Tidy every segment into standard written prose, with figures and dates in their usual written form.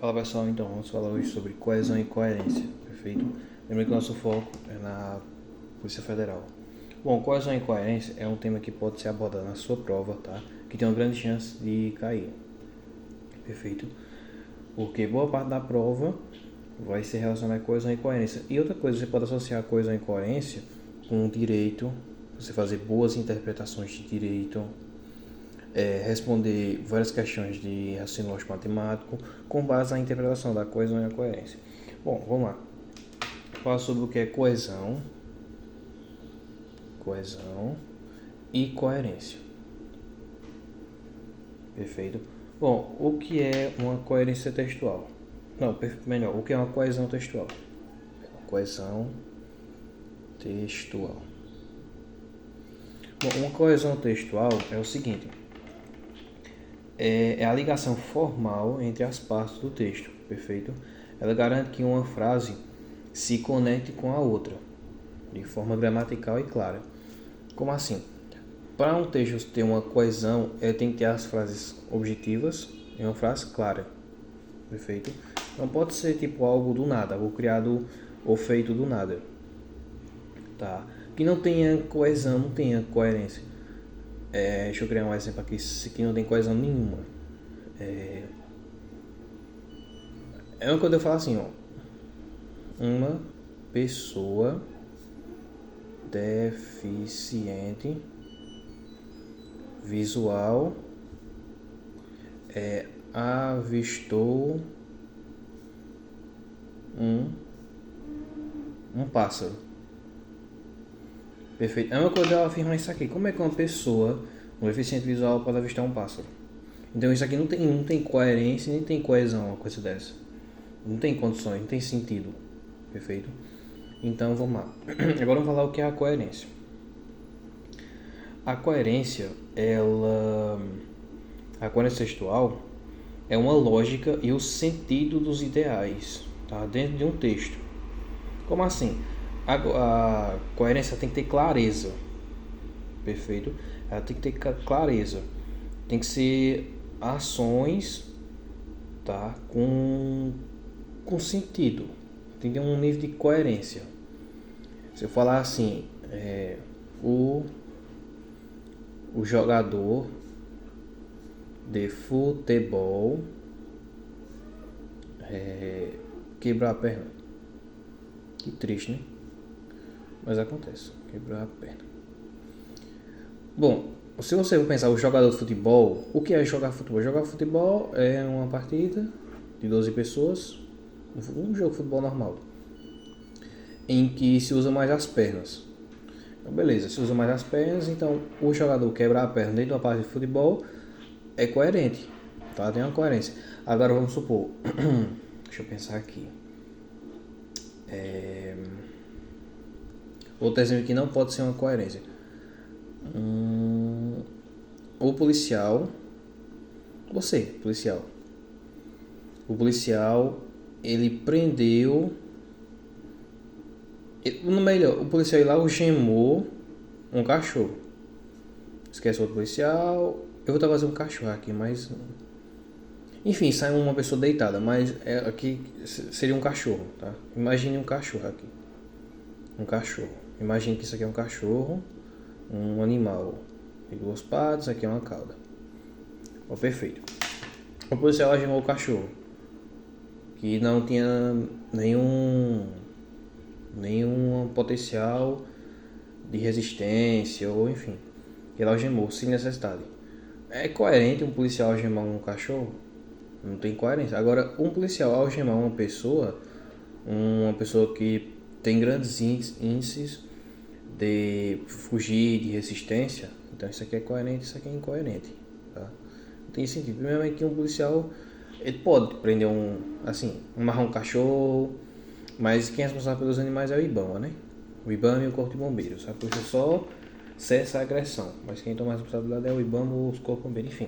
Fala pessoal, então vamos falar hoje sobre coesão e coerência, perfeito? Lembrando que o nosso foco é na Polícia Federal. Bom, coesão e coerência é um tema que pode ser abordado na sua prova, tá? Que tem uma grande chance de cair, perfeito? Porque boa parte da prova vai ser relacionada a coesão e coerência. E outra coisa, você pode associar coesão e coerência com o direito, você fazer boas interpretações de direito, responder várias questões de raciocínio lógico matemático com base na interpretação da coesão e a coerência. Bom, vamos lá. Falar sobre o que é coesão e coerência. Perfeito? Bom, o que é uma coerência textual? Não, melhor, o que é uma coesão textual? Uma coesão textual. Bom, uma coesão textual é o seguinte: é a ligação formal entre as partes do texto, perfeito? Ela garante que uma frase se conecte com a outra, de forma gramatical e clara. Como assim? Para um texto ter uma coesão, ele tem que ter as frases objetivas e uma frase clara, perfeito? Não pode ser tipo algo do nada, algo criado ou feito do nada, tá? Que não tenha coesão, não tenha coerência. Deixa eu criar um exemplo aqui. Isso aqui não tem coesão nenhuma. É uma coisa eu falo assim, ó. Uma pessoa deficiente visual avistou um pássaro. Perfeito. É uma coisa ela afirmar isso aqui. Como é que uma pessoa, um deficiente visual, pode avistar um pássaro? Então isso aqui não tem coerência, nem tem coesão, uma coisa dessa. Não tem condições, não tem sentido. Perfeito? Então vamos lá. Agora vamos falar o que é a coerência. A coerência, a coerência textual é uma lógica e o sentido dos ideais, tá? Dentro de um texto. Como assim? A coerência tem que ter clareza, perfeito? Ela tem que ter clareza, tem que ser ações, tá? Com sentido, tem que ter um nível de coerência. Se eu falar assim, o jogador de futebol quebrou a perna. Que triste, né? Mas acontece, quebrar a perna. Bom, se você for pensar o jogador de futebol, o que é jogar futebol? Jogar futebol é uma partida de 12 pessoas, um jogo de futebol normal, em que se usa mais as pernas. Então beleza, se usa mais as pernas, então o jogador quebrar a perna dentro de uma partida de futebol é coerente, tá? Tem uma coerência. Agora vamos supor, deixa eu pensar aqui. Outro exemplo que não pode ser uma coerência. O policial, o policial, ele prendeu, o policial lá algemou um cachorro. Esquece o outro policial. Eu vou trazer um cachorro aqui, mas enfim, sai uma pessoa deitada, mas aqui seria um cachorro, tá? Imagine um cachorro aqui. Um cachorro. Imagine que isso aqui é um cachorro, um animal de duas patas, aqui é uma cauda. Perfeito. O policial algemou o cachorro, que não tinha nenhum potencial de resistência, ou enfim, ele algemou sem necessidade. É coerente um policial algemar um cachorro? Não tem coerência. Agora, um policial algemar uma pessoa que tem grandes índices de fugir, de resistência, então isso aqui é coerente, isso aqui é incoerente, tá? Não tem sentido. Primeiramente que um policial, ele pode prender amarrar um cachorro, mas quem é responsável pelos animais é o IBAMA, né? O IBAMA e o Corpo de Bombeiros. A polícia só cessa a agressão, mas quem toma a responsabilidade é o IBAMA ou os Corpos de Bombeiros, enfim.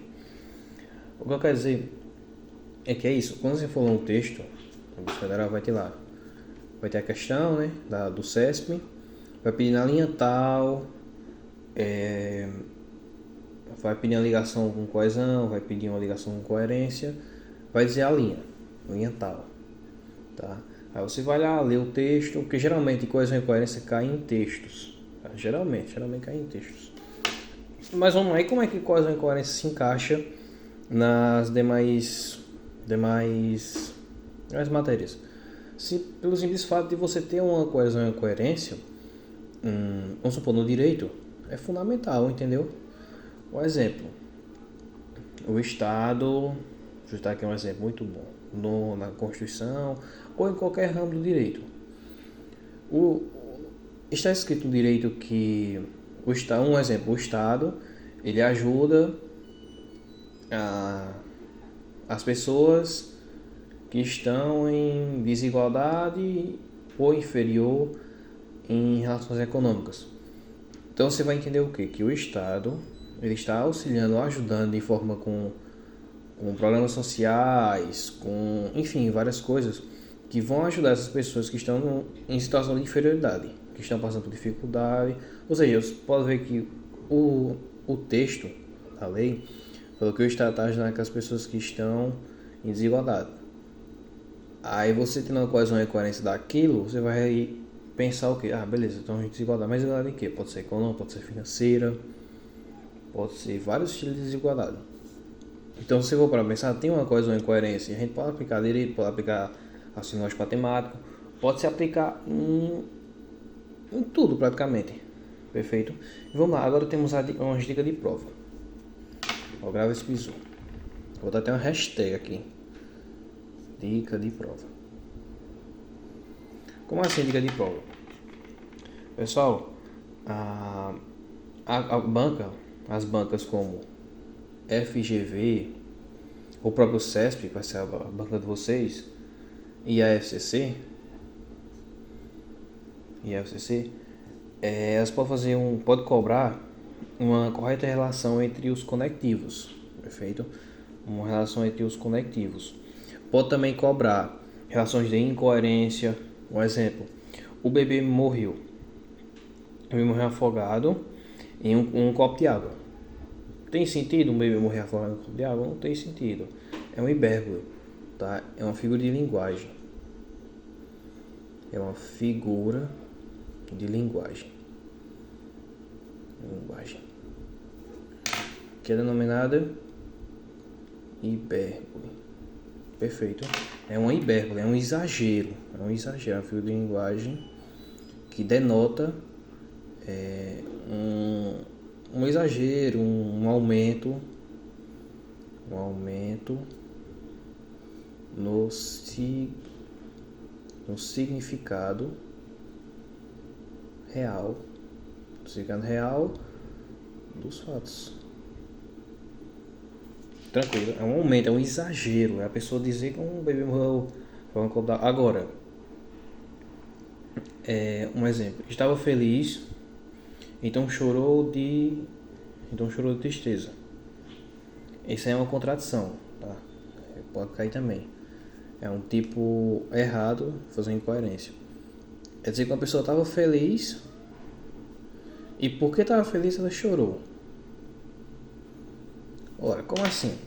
O que eu quero dizer é que é isso. Quando você for ler um texto, a Polícia Federal vai ter lá, vai ter a questão, né, do CESP, vai pedir na linha tal, vai pedir uma ligação com coesão, vai pedir uma ligação com coerência, vai dizer a linha, linha tal, tá? Aí você vai lá ler o texto, porque geralmente coesão e incoerência cai em textos, tá? Geralmente cai em textos. Mas vamos lá, e como é que coesão e incoerência se encaixa nas demais matérias? Se pelo simples fato de você ter uma coesão e coerência, vamos supor, no direito, é fundamental, entendeu? Um exemplo, o Estado, vou citar aqui um exemplo muito bom, na Constituição ou em qualquer ramo do direito. Está escrito no direito que o Estado, ele ajuda as pessoas que estão em desigualdade ou inferior em relações econômicas. Então você vai entender o quê? Que o Estado ele está auxiliando, ajudando de forma com programas sociais, com, enfim, várias coisas que vão ajudar essas pessoas que estão em situação de inferioridade, que estão passando por dificuldade. Ou seja, você pode ver que o texto da lei falou que o Estado está ajudando aquelas pessoas que estão em desigualdade. Aí você tendo uma coesão e coerência daquilo, você vai pensar o quê? Ah, beleza, então a gente desigualdade. Mas desigualdade em quê? Pode ser econômica, pode ser financeira, pode ser vários estilos de desigualdade. Então, se eu vou para pensar, tem uma coesão e coerência. A gente pode aplicar direito, pode aplicar raciocínio lógico matemático, pode se aplicar em tudo praticamente. Perfeito? Vamos lá, agora temos umas dicas de prova. Ó, grava esse bizu. Vou botar até uma hashtag aqui. Dica de prova. Como assim dica de prova? Pessoal, as bancas como FGV, o próprio CESP, que vai ser a banca de vocês, e a FCC, elas podem cobrar uma correta relação entre os conectivos, perfeito? Uma relação entre os conectivos. Pode também cobrar relações de incoerência. Um exemplo, o bebê morreu afogado em um copo de água. Tem sentido um bebê morrer afogado em um copo de água? Não tem sentido. É uma hipérbole, tá? É uma figura de linguagem. Que é denominada hipérbole. Perfeito. É uma hipérbole, é um exagero. É uma figura de linguagem que denota um exagero, um aumento no significado real, dos fatos. Tranquilo, é um aumento, é um exagero. É a pessoa dizer que um bebê morreu. Agora, um exemplo. Estava feliz, então chorou de tristeza. Isso aí é uma contradição, tá? Pode cair também. É um tipo errado, fazer incoerência. Quer dizer que uma pessoa estava feliz e porque estava feliz ela chorou. Ora, como assim?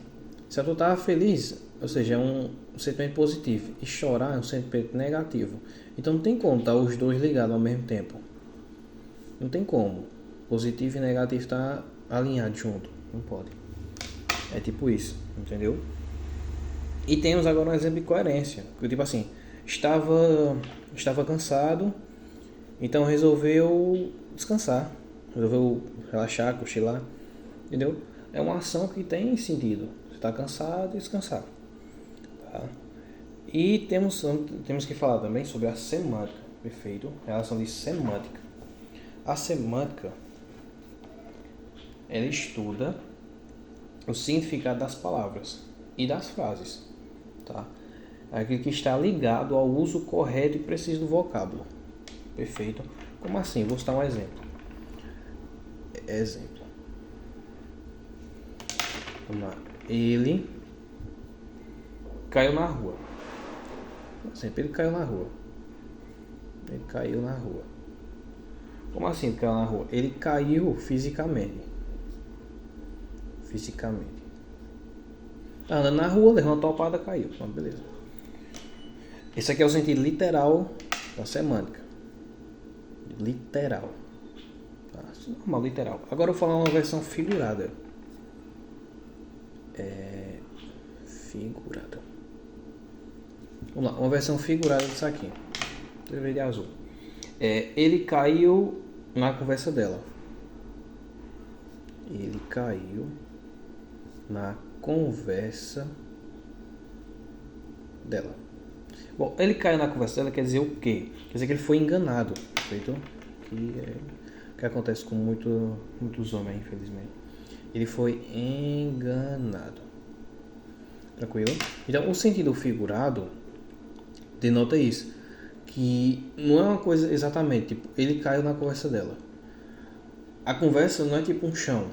Se a pessoa estava feliz, ou seja, é um sentimento positivo, e chorar é um sentimento negativo. Então não tem como estar os dois ligados ao mesmo tempo. Não tem como. Positivo e negativo estar alinhados junto. Não pode. É tipo isso, entendeu? E temos agora um exemplo de coerência. Tipo assim, estava cansado, então resolveu descansar. Resolveu relaxar, cochilar. Entendeu? É uma ação que tem sentido. Você está cansado e descansar. Tá? E temos que falar também sobre a semântica. Perfeito? Relação de semântica. A semântica, ela estuda o significado das palavras e das frases. Tá? É aquilo que está ligado ao uso correto e preciso do vocábulo. Perfeito? Como assim? Vou citar um exemplo. Vamos lá. Ele caiu na rua. Sempre ele caiu na rua. Como assim ele caiu na rua? Ele caiu fisicamente. Tá andando na rua, levou uma topada, caiu. Beleza. Esse aqui é o sentido literal da semântica. Literal. Tá? Normal, literal. Agora eu vou falar uma versão figurada. Figurada. Vamos lá, uma versão figurada disso aqui. TV de azul. Ele caiu na conversa dela. Ele caiu na conversa dela. Bom, ele caiu na conversa dela quer dizer o quê? Quer dizer que ele foi enganado. Feito? Que acontece com muitos homens, infelizmente. Ele foi enganado. Tranquilo? Então, o sentido figurado denota isso. Que não é uma coisa exatamente, tipo, ele caiu na conversa dela. A conversa não é tipo um chão.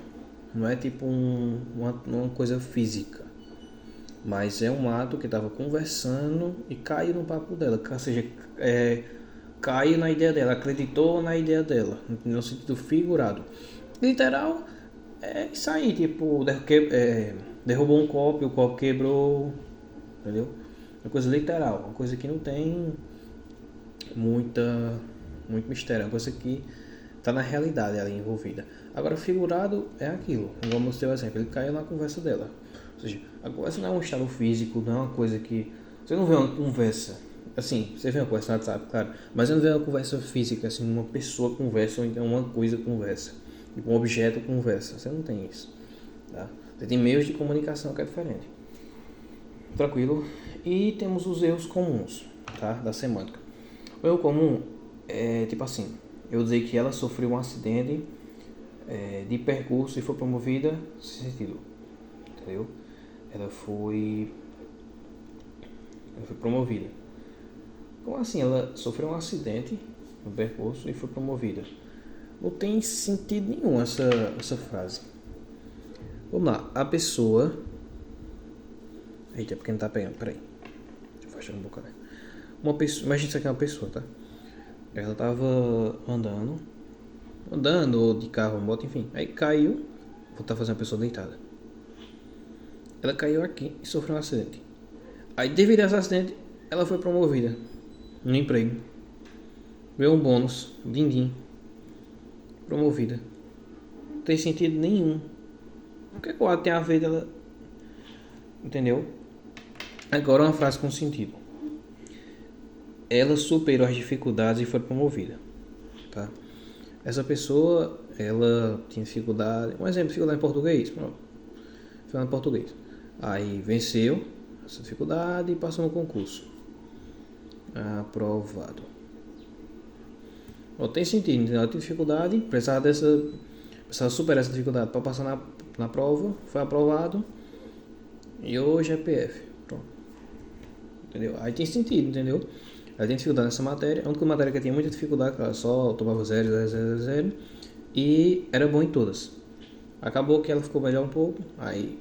Não é tipo uma coisa física. Mas é um ato que estava conversando e caiu no papo dela. Ou seja, caiu na ideia dela, acreditou na ideia dela. No sentido figurado. Literal, é isso aí. Tipo, derrubou um copo, o copo quebrou. Entendeu? Uma coisa literal. Uma coisa que não tem muito mistério. Uma coisa que está na realidade ali envolvida. Agora, figurado é aquilo. Vamos ter o exemplo. Ele caiu na conversa dela. Ou seja, a conversa não é um estado físico, não é uma coisa que... Você não vê uma conversa... Assim, você vê uma conversa no WhatsApp, claro. Mas você não vê uma conversa física, assim, uma pessoa conversa ou então uma coisa conversa. Tipo, um objeto conversa. Você não tem isso. Tá? Você tem meios de comunicação que é diferente. Tranquilo? E temos os erros comuns, tá? Da semântica. O erro comum é tipo assim... Eu dizer que ela sofreu um acidente de percurso e foi promovida sem sentido. Entendeu? Ela foi promovida. Como assim? Ela sofreu um acidente no percurso e foi promovida. Não tem sentido nenhum essa frase. Vamos lá. A pessoa... Eita, porque não tá pegando. Peraí. Deixa eu afastar um bocado. Uma pessoa... Imagina isso aqui é uma pessoa, tá? Ela tava andando, ou de carro, moto, enfim. Aí caiu. Vou estar fazendo a pessoa deitada. Ela caiu aqui e sofreu um acidente. Aí, devido a esse acidente, ela foi promovida no emprego. Veio um bônus, din-din. Promovida. Não tem sentido nenhum. O que o ato tem a ver dela? Entendeu? Agora uma frase com sentido. Ela superou as dificuldades e foi promovida. Tá? Essa pessoa, ela tinha dificuldade. Um exemplo, dificuldade em português. Dificuldade em português. Aí venceu essa dificuldade e passou no concurso. Aprovado. Não tem sentido. Ela tinha dificuldade, precisava superar essa dificuldade para passar na prova. Foi aprovado. E hoje é PF. Pronto. Entendeu? Aí tem sentido, entendeu? Ela tem dificuldade nessa matéria. A única matéria que ela tinha muita dificuldade, ela só tomava 0, 0, 0, 0. E era bom em todas. Acabou que ela ficou melhor um pouco. Aí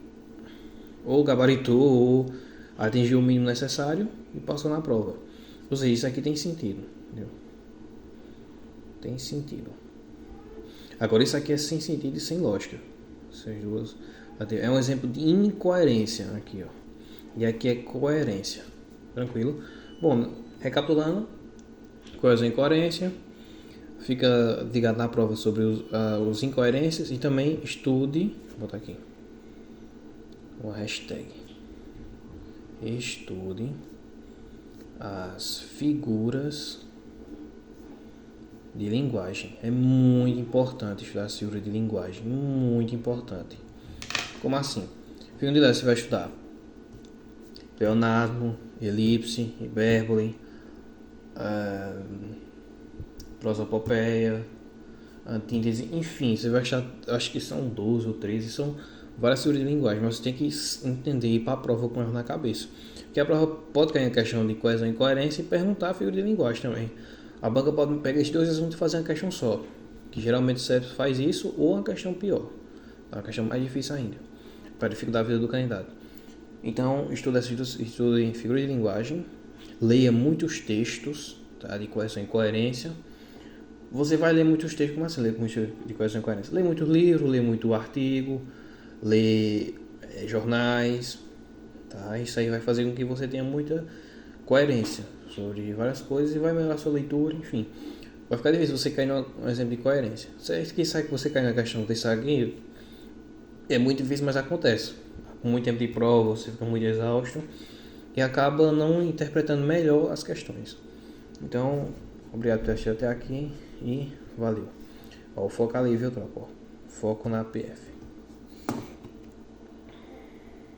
ou gabaritou ou atingiu o mínimo necessário e passou na prova. Ou seja, isso aqui tem sentido. Entendeu? Tem sentido. Agora isso aqui é sem sentido e sem lógica. Essas duas. É um exemplo de incoerência aqui, ó. E aqui é coerência. Tranquilo? Bom, recapitulando, coesão e incoerência. Fica ligado na prova sobre os incoerências e também estude. Vou botar aqui uma hashtag. Estude as figuras de linguagem. É muito importante estudar as figuras de linguagem. Muito importante. Como assim? Figura de linguagem você vai estudar pleonasmo, elipse, hipérbole, prosopopeia, antíntese, enfim, você vai achar, acho que são 12 ou 13, são várias figuras de linguagem, mas você tem que entender e ir para a prova com elas na cabeça. Porque a prova pode cair em questão de coesão e incoerência e perguntar a figura de linguagem também. A banca pode pegar esses dois assuntos e fazer uma questão só, que geralmente sempre faz isso, ou uma questão pior, uma questão mais difícil ainda, para dificultar a vida do candidato. Então, estude em figuras de linguagem, leia muitos textos, tá, de coesão e incoerência. Você vai ler muitos textos, como assim ler muito de coesão e incoerência? Lê muito livro, lê muito artigo, lê jornais, tá? Isso aí vai fazer com que você tenha muita coerência sobre várias coisas e vai melhorar sua leitura, enfim. Vai ficar difícil você cair no exemplo de coerência. Você que sabe que você cai na questão desse aqui, é muito difícil, mas acontece. Com muito tempo de prova, você fica muito exausto e acaba não interpretando melhor as questões. Então, obrigado por assistir até aqui e valeu. Ó, foca ali, viu, tropa? Foco na PF.